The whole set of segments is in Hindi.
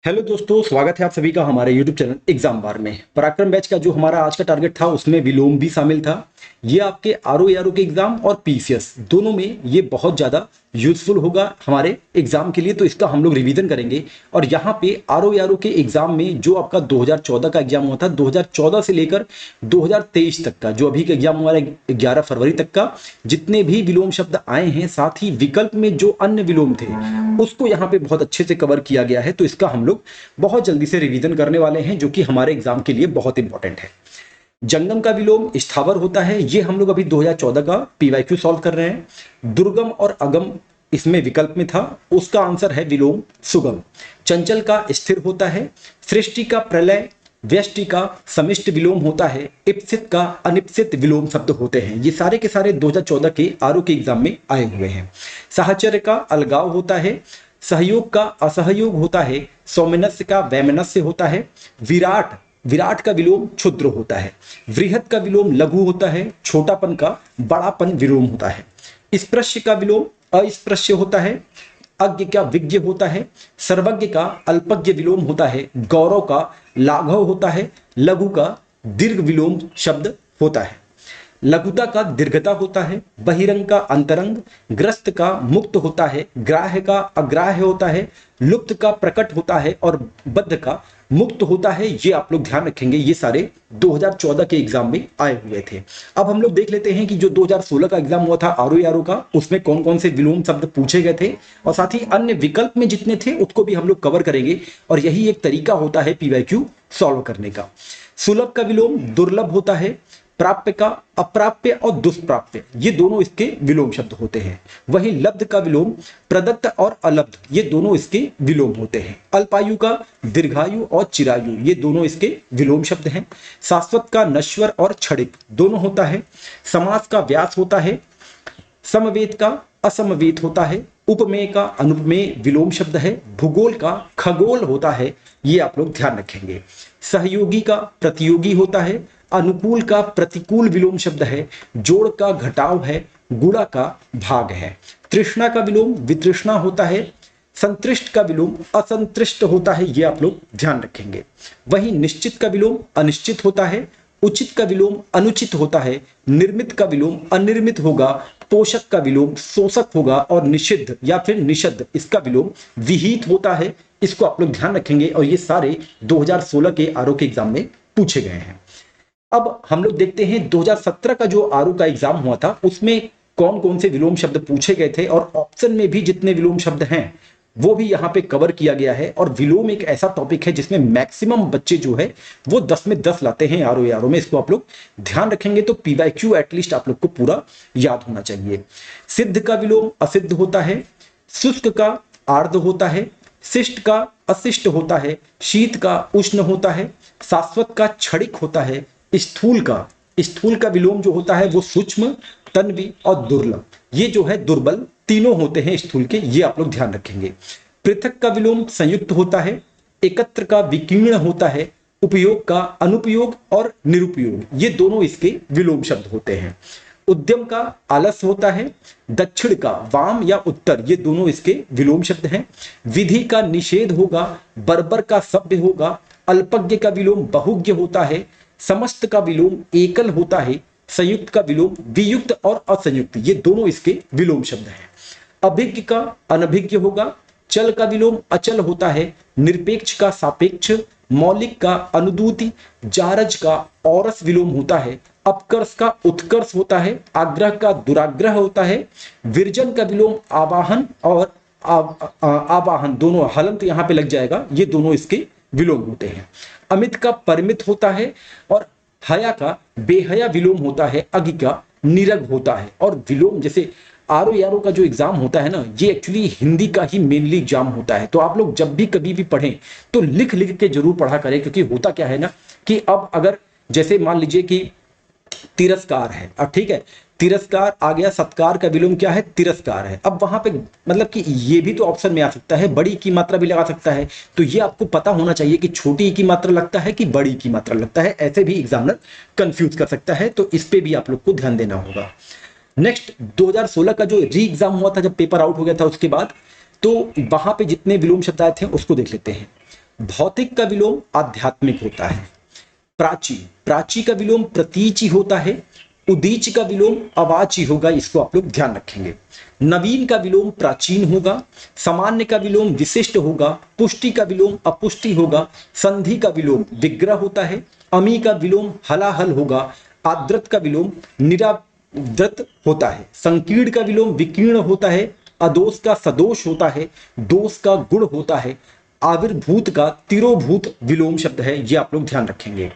हेलो दोस्तों, स्वागत है आप सभी का हमारे यूट्यूब चैनल एग्जाम बार में। पराक्रम बैच का जो हमारा आज का टारगेट था उसमें विलोम भी शामिल था। ये आपके आरओ एआरओ के एग्जाम और पीसीएस दोनों में ये बहुत ज़्यादा यूजफुल होगा हमारे एग्जाम के लिए, तो इसका हम लोग रिवीजन करेंगे। और यहाँ पे आरओ एआरओ के एग्जाम में जो आपका 2014 का एग्जाम हुआ था, 2014 से लेकर 2023 तक का जो अभी का एग्जाम हुआ है 11 फरवरी तक का, जितने भी विलोम शब्द आए हैं, साथ ही विकल्प में जो अन्य विलोम थे उसको यहाँ पे बहुत अच्छे से कवर किया गया है। तो इसका हम लोग बहुत जल्दी से रिवीजन करने वाले हैं, जो कि हमारे एग्जाम के लिए बहुत इंपॉर्टेंट है। जंगम का विलोम स्थावर होता है, ये हम लोग अभी 2014 का पीवाईक्यू सॉल्व कर रहे हैं। दुर्गम और अगम इसमें विकल्प में था, उसका आंसर है विलोम सुगम। चंचल का स्थिर होता है। सृष्टि का प्रलय, व्यष्टि का समिष्ट विलोम होता है। इप्सित का अनिप्सित विलोम शब्द होते हैं। ये सारे के सारे 2014 के आरओ के एग्जाम में आए हुए हैं। साहचर्य का अलगाव होता है। सहयोग का असहयोग होता है। सौमनस्य का वैमनस्य होता है। विराट विराट का विलोम क्षुद्र होता है। वृहत का विलोम लघु होता है। छोटापन का बड़ापन विलोम होता है। स्पृश्य का विलोम अस्पृश्य होता है। अज्ञ का विज्ञ होता है। सर्वज्ञ का अल्पज्ञ विलोम होता है। गौरव का लाघव होता है। लघु का दीर्घ विलोम शब्द होता है। लघुता का दीर्घता होता है। बहिरंग का अंतरंग। ग्रस्त का मुक्त होता है। ग्राह्य का अग्राह्य होता है। लुप्त का प्रकट होता है और बद्ध का मुक्त होता है। ये आप लोग ध्यान रखेंगे, ये सारे 2014 के एग्जाम में आए हुए थे। अब हम लोग देख लेते हैं कि जो 2016 का एग्जाम हुआ था आरओ आरओ का, उसमें कौन कौन से विलोम शब्द पूछे गए थे और साथ ही अन्य विकल्प में जितने थे उसको भी हम लोग कवर करेंगे। और यही एक तरीका होता है पीवाईक्यू सॉल्व करने का। सुलभ का विलोम दुर्लभ होता है। प्राप्य का अप्राप्य और दुष्प्राप्य, ये दोनों इसके विलोम शब्द होते हैं। वही लब्ध का विलोम प्रदत्त और अलब्ध, ये दोनों इसके विलोम होते हैं। अल्पायु का दीर्घायु और चिरायु, ये दोनों इसके विलोम शब्द हैं। शाश्वत का नश्वर और क्षणिक दोनों होता है। समास का व्यास होता है। समवेत का असमवेत होता है। उपमेय का अनुपमेय विलोम शब्द है। भूगोल का खगोल होता है, ये आप लोग ध्यान रखेंगे। सहयोगी का प्रतियोगी होता है। अनुकूल का प्रतिकूल विलोम शब्द है। जोड़ का घटाव है। गुणा का भाग है। तृष्णा का विलोम वितृष्णा होता है। संतृष्ट का विलोम असंतृष्ट होता है, ये आप लोग ध्यान रखेंगे। वही निश्चित का विलोम अनिश्चित होता है। उचित का विलोम अनुचित होता है। निर्मित का विलोम अनिर्मित होगा। पोषक का विलोम शोषक होगा और निषिद्ध या फिर निषद्ध, इसका विलोम विहित होता है। इसको आप लोग ध्यान रखेंगे और ये सारे 2016 के आरओ के एग्जाम में पूछे गए हैं। अब हम लोग देखते हैं 2017 का जो आरओ का एग्जाम हुआ था उसमें कौन कौन से विलोम शब्द पूछे गए थे और ऑप्शन में भी जितने विलोम शब्द हैं वो भी यहाँ पे कवर किया गया है। और विलोम एक ऐसा टॉपिक है जिसमें मैक्सिमम बच्चे जो है वो 10 में 10 लाते हैं आरओ आरओ में। इसको आप लोग ध्यान रखेंगे तो पीवाईक्यू एटलीस्ट आप लोग को पूरा याद होना चाहिए। सिद्ध का विलोम असिद्ध होता है। शुष्क का आर्द्र होता है। शिष्ट का अशिष्ट होता है। शीत का उष्ण होता है। शाश्वत का क्षणिक होता है। स्थूल का विलोम जो होता है वो सूक्ष्म, तन्वी और दुर्लभ, ये जो है दुर्बल, तीनों होते हैं स्थूल के, ये आप लोग ध्यान रखेंगे। पृथक का विलोम संयुक्त होता है। एकत्र का विकीर्ण होता है। उपयोग का अनुपयोग और निरुपयोग, ये दोनों इसके विलोम शब्द होते हैं। उद्यम का आलस होता है। दक्षिण का वाम या उत्तर, ये दोनों इसके विलोम शब्द हैं। विधि का निषेध होगा। बर्बर का सभ्य होगा। अल्पज्ञ का विलोम बहुज्ञ होता है। समस्त का विलोम एकल होता है। संयुक्त का विलोम वियुक्त और असंयुक्त, ये दोनों इसके विलोम शब्द हैं। अभिज्ञ का अनभिज्ञ होगा। चल का विलोम अचल होता है। निरपेक्ष का सापेक्ष। मौलिक का अनुदूति। जारज का औरस विलोम होता है। अपकर्ष का उत्कर्ष होता है। आग्रह का दुराग्रह होता है। विरजन का विलोम आवाहन और आवाहन, दोनों हलंत यहां पे लग जाएगा, ये दोनों इसके विलोम होते हैं। अमित का परिमित होता है और हया का बेहया विलोम होता है। अज्ञ का निरग होता है। और विलोम जैसे आरओ यारो का जो एग्जाम होता है ना, ये एक्चुअली हिंदी का ही मेनली एग्जाम होता है। तो आप लोग जब भी कभी भी पढ़ें तो लिख लिख के जरूर पढ़ा करें, क्योंकि होता क्या है ना कि अब अगर जैसे मान लीजिए कि तिरस्कार है, अब ठीक है, तिरस्कार आ गया, सत्कार का विलोम क्या है, तिरस्कार है। अब वहां पे मतलब कि ये भी तो ऑप्शन में आ सकता है, बड़ी की मात्रा भी लगा सकता है। तो ये आपको पता होना चाहिए कि छोटी की मात्रा लगता है कि बड़ी की मात्रा लगता है, ऐसे भी एग्जामिनर कंफ्यूज कर सकता है। तो इस पे भी आप लोग को ध्यान देना होगा। नेक्स्ट 2016 का जो री एग्जाम हुआ था, जब पेपर आउट हो गया था उसके बाद, तो वहां पे जितने विलोम शब्द आए थे उसको देख लेते हैं। भौतिक का विलोम आध्यात्मिक होता है। प्राची, प्राची का विलोम प्रतीचि होता है। उदीच का विलोम अवाची होगा, इसको आप लोग ध्यान रखेंगे। नवीन का विलोम प्राचीन होगा। सामान्य का विलोम विशिष्ट होगा। पुष्टि का विलोम अपुष्टि होगा। संधि का विलोम विग्रह होता है। अमी का विलोम हलाहल होगा। आद्रत का विलोम निराद्रत होता है। संकीर्ण का विलोम विकीर्ण होता है। अदोष का सदोष होता है। दोष का गुण होता है। आविर्भूत का तिरोभूत विलोम शब्द है, ये आप लोग ध्यान रखेंगे।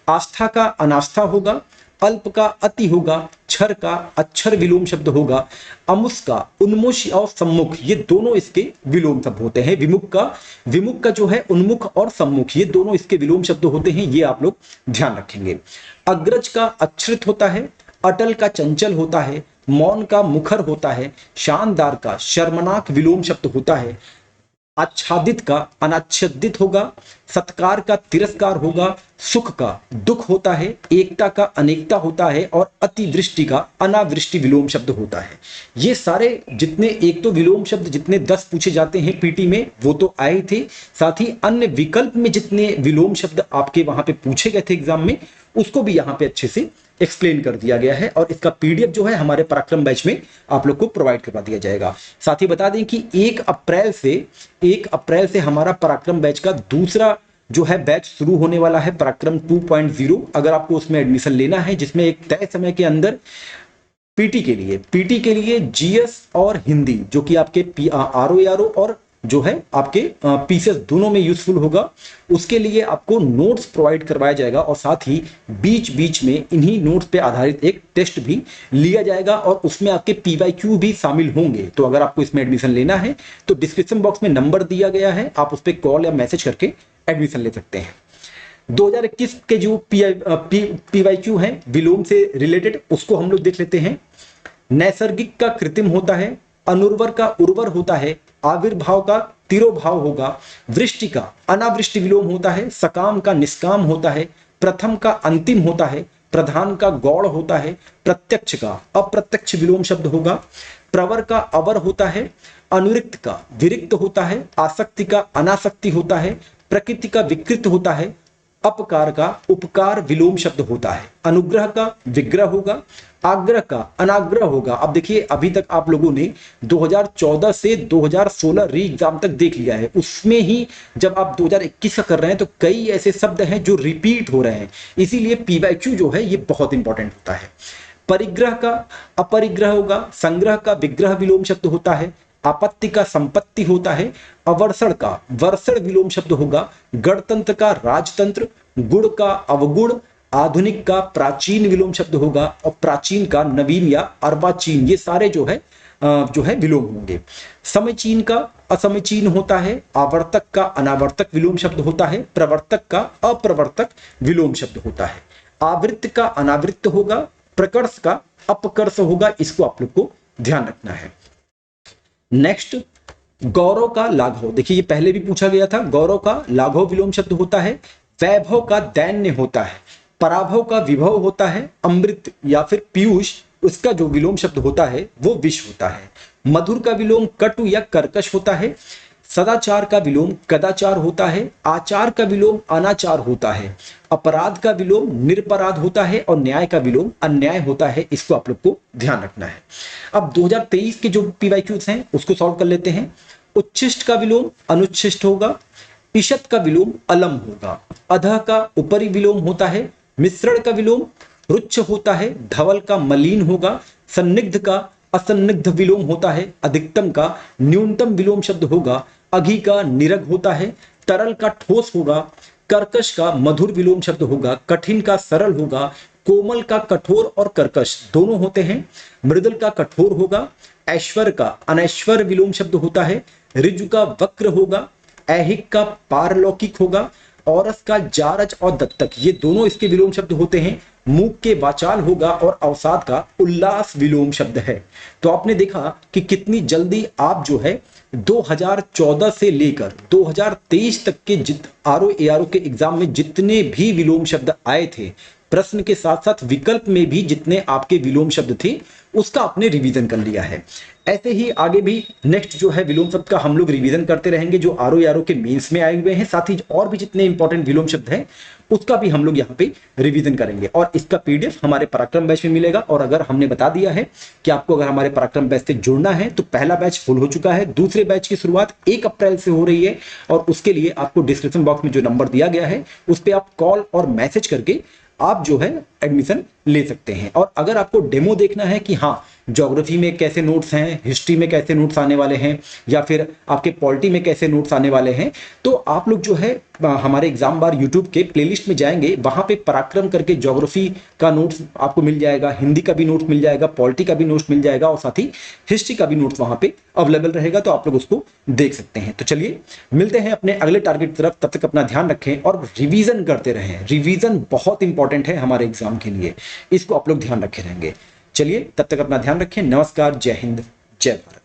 आस्था का अनास्था होगा। अल्प का अति होगा। क्षर का अक्षर विलोम शब्द होगा। अमुष का उन्मुष और सम्मुख, ये दोनों इसके विलोम शब्द होते हैं। विमुख का जो है उन्मुख और सम्मुख, ये दोनों इसके विलोम शब्द होते हैं, ये आप लोग ध्यान रखेंगे। अग्रज का अक्षरित होता है। अटल का चंचल होता है। मौन का मुखर होता है। शानदार का शर्मनाक विलोम शब्द होता है। आच्छादित का अनाच्छादित होगा। सत्कार का तिरस्कार होगा। सुख का दुख होता है। एकता का अनेकता होता है। और अतिवृष्टि का अनावृष्टि विलोम शब्द होता है। ये सारे जितने, एक तो विलोम शब्द जितने 10 पूछे जाते हैं पीटी में वो तो आए थे, साथ ही अन्य विकल्प में जितने विलोम शब्द आपके वहां पे पूछे गए थे एग्जाम में, उसको भी यहाँ पे अच्छे से एक्सप्लेन कर दिया गया है। और इसका पीडीएफ जो है हमारे पराक्रम बैच में आप लोग को प्रोवाइड करवा दिया जाएगा। साथ ही बता दें कि 1 अप्रैल से हमारा पराक्रम बैच का दूसरा जो है बैच शुरू होने वाला है, पराक्रम 2.0। अगर आपको उसमें एडमिशन लेना है, जिसमें एक तय समय के अंदर पीटी के लिए जीएस और हिंदी, जो कि आपके आरओ और जो है आपके पीसीएस दोनों में यूजफुल होगा, उसके लिए आपको नोट्स प्रोवाइड करवाया जाएगा। और साथ ही बीच बीच में इन्हीं नोट्स पे आधारित एक टेस्ट भी लिया जाएगा और उसमें आपके पीवाईक्यू भी शामिल होंगे। तो अगर आपको इसमें एडमिशन लेना है तो डिस्क्रिप्शन बॉक्स में नंबर दिया गया है, आप उस पर कॉल या मैसेज करके एडमिशन ले सकते हैं। 2021 के जो पीवाईक्यू हैं विलोम से रिलेटेड, उसको हम लोग देख लेते हैं। नैसर्गिक का कृत्रिम होता है। अनुर्वर का उर्वर होता है। आविर्भाव का तिरोभाव होगा। वृष्टि का अनावृष्टि विलोम होता है। सकाम का निष्काम होता है। प्रथम का अंतिम होता है। प्रधान का गौड़ होता है। प्रत्यक्ष का अप्रत्यक्ष विलोम शब्द होगा। प्रवर का अवर होता है। अनुरिक्त का विरिक्त होता है। आसक्ति का अनासक्ति होता है। प्रकृति का विकृत होता है। अपकार का उपकार विलोम शब्द होता है। अनुग्रह का विग्रह होगा। आग्रह का अनाग्रह होगा। अब देखिए, अभी तक आप लोगों ने 2014 से 2016 री एग्जाम तक देख लिया है, उसमें ही जब आप 2021 का कर रहे हैं तो कई ऐसे शब्द हैं जो रिपीट हो रहे हैं, इसीलिए पीवाईक्यू जो है ये बहुत इंपॉर्टेंट होता है। परिग्रह का अपरिग्रह होगा। संग्रह का विग्रह विलोम शब्द होता है। आपत्ति का संपत्ति होता है। अवर्षण का वर्षण विलोम शब्द होगा। गणतंत्र का राजतंत्र। गुण का अवगुण। आधुनिक का प्राचीन विलोम शब्द होगा। और प्राचीन का नवीन या अर्वाचीन, ये सारे जो है विलोम होंगे। समचीन का असमचीन होता है। आवर्तक का अनावर्तक विलोम शब्द होता है। प्रवर्तक का अप्रवर्तक विलोम शब्द होता है। आवृत्त का अनावृत्त होगा। प्रकर्ष का अपकर्ष होगा, इसको आप लोग को ध्यान रखना है। नेक्स्ट, गौरव का लाघव, देखिए ये पहले भी पूछा गया था। गौरव का लाघव विलोम शब्द होता है। वैभव का दैन्य होता है। पराभव का विभव होता है। अमृत या फिर पीयूष, उसका जो विलोम शब्द होता है वो विष होता है। मधुर का विलोम कटु या कर्कश होता है। सदाचार का विलोम कदाचार होता है। आचार का विलोम अनाचार होता है। अपराध का विलोम निरपराध होता है। और न्याय का विलोम अन्याय होता है, इसको आप लोग को ध्यान रखना है। अब 2023 के जो पीवाईक्यूज हैं उसको सॉल्व कर लेते हैं। उच्छिष्ट का विलोम अनुच्छिष्ट होगा। ईशत का विलोम अलम होगा। अधः का ऊपरी विलोम होता है। मिश्रण का विलोम रुच्छ होता है। धवल का मलिन होगा। सन्निग्ध का असन्निग्ध विलोम होता है। अधिकतम का न्यूनतम विलोम शब्द होगा। अघी का निरग होता है। तरल का ठोस होगा। कर्कश का मधुर विलोम शब्द होगा। कठिन का सरल होगा। कोमल का कठोर और कर्कश दोनों होते हैं। मृदुल का कठोर होगा। ऐश्वर्य का अनैश्वर्य विलोम शब्द होता है। ऋजु का वक्र होगा। ऐहिक का पारलौकिक होगा। औरस का जारज और दत्तक, ये दोनों इसके विलोम शब्द होते हैं। मूक के वाचाल होगा। और अवसाद का उल्लास विलोम शब्द है। तो आपने देखा कि कितनी जल्दी आप जो है 2014 से लेकर 2023 तक के आरओ एआरओ के एग्जाम में जितने भी विलोम शब्द आए थे, प्रश्न के साथ साथ विकल्प में भी जितने आपके विलोम शब्द थे, उसका आपने रिवीजन कर लिया है। ऐसे ही आगे भी नेक्स्ट जो है विलोम शब्द का हम लोग रिवीजन करते रहेंगे, जो आरओ के मेंस में आए हुए हैं, साथ ही और भी जितने इंपॉर्टेंट विलोम शब्द हैं उसका भी हम लोग यहाँ पे रिवीजन करेंगे, और इसका पीडीएफ हमारे पराक्रम बैच में मिलेगा। और अगर हमने बता दिया है कि आपको अगर हमारे पराक्रम बैच से जुड़ना है तो पहला बैच फुल हो चुका है, दूसरे बैच की शुरुआत 1 अप्रैल से हो रही है, और उसके लिए आपको डिस्क्रिप्शन बॉक्स में जो नंबर दिया गया है उस पर आप कॉल और मैसेज करके आप जो है एडमिशन ले सकते हैं। और अगर आपको डेमो देखना है कि हाँ ज्योग्राफी में कैसे नोट्स हैं, हिस्ट्री में कैसे नोट्स आने वाले हैं, या फिर आपके पॉलिटी में कैसे नोट्स आने वाले हैं, तो आप लोग जो है हमारे एग्जाम बार यूट्यूब के प्लेलिस्ट में जाएंगे, वहां पे पराक्रम करके ज्योग्राफी का नोट्स आपको मिल जाएगा, हिंदी का भी नोट्स मिल जाएगा, पॉलिटी का भी नोट्स मिल जाएगा, और साथ ही हिस्ट्री का भी नोट्स वहां पे अवेलेबल रहेगा, तो आप लोग उसको देख सकते हैं। तो चलिए मिलते हैं अपने अगले टारगेट की तरफ, तब तक अपना ध्यान रखें और रिवीजन करते रहें। रिवीजन बहुत इंपॉर्टेंट है हमारे एग्जाम के लिए, इसको आप लोग ध्यान रखे रहेंगे। चलिए तब तक अपना ध्यान रखें। नमस्कार, जय हिंद, जय भारत।